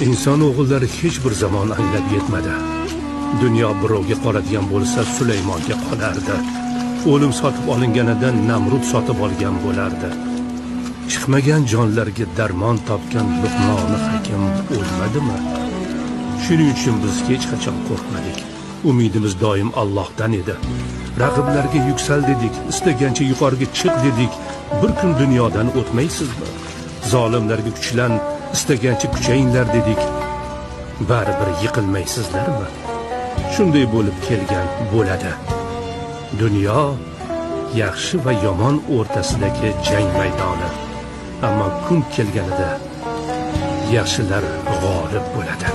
inson o'g'illari hech bir zamon anglab yetmadi. Dunyo birovga qoladigan bo'lsa Sulaymonga qolardi. O'lim sotib olinganida Namrud sotib olgan bo'lardi. Chiqmagan jonlarga darmon topgan Luqmoni Hakim o'lmadimi? Shuning uchun biz hech qachon qo'rqmadik. Umidimiz doim Allohdan edi. Raqiblarga yuksal dedik, istagancha yuqoriga chiq dedik. Bir kun dunyodan o'tmaysizmi? Zolimlarga kuchlan, istagancha kuchayinglar dedik. Baribir yiqilmaysizlarmi? Shunday bo'lib kelgan bo'ladi. Dunyo yaxshi va yomon o'rtasidagi jang maydoni. Ammo kun kelganida yaxshilar g'olib bo'ladi.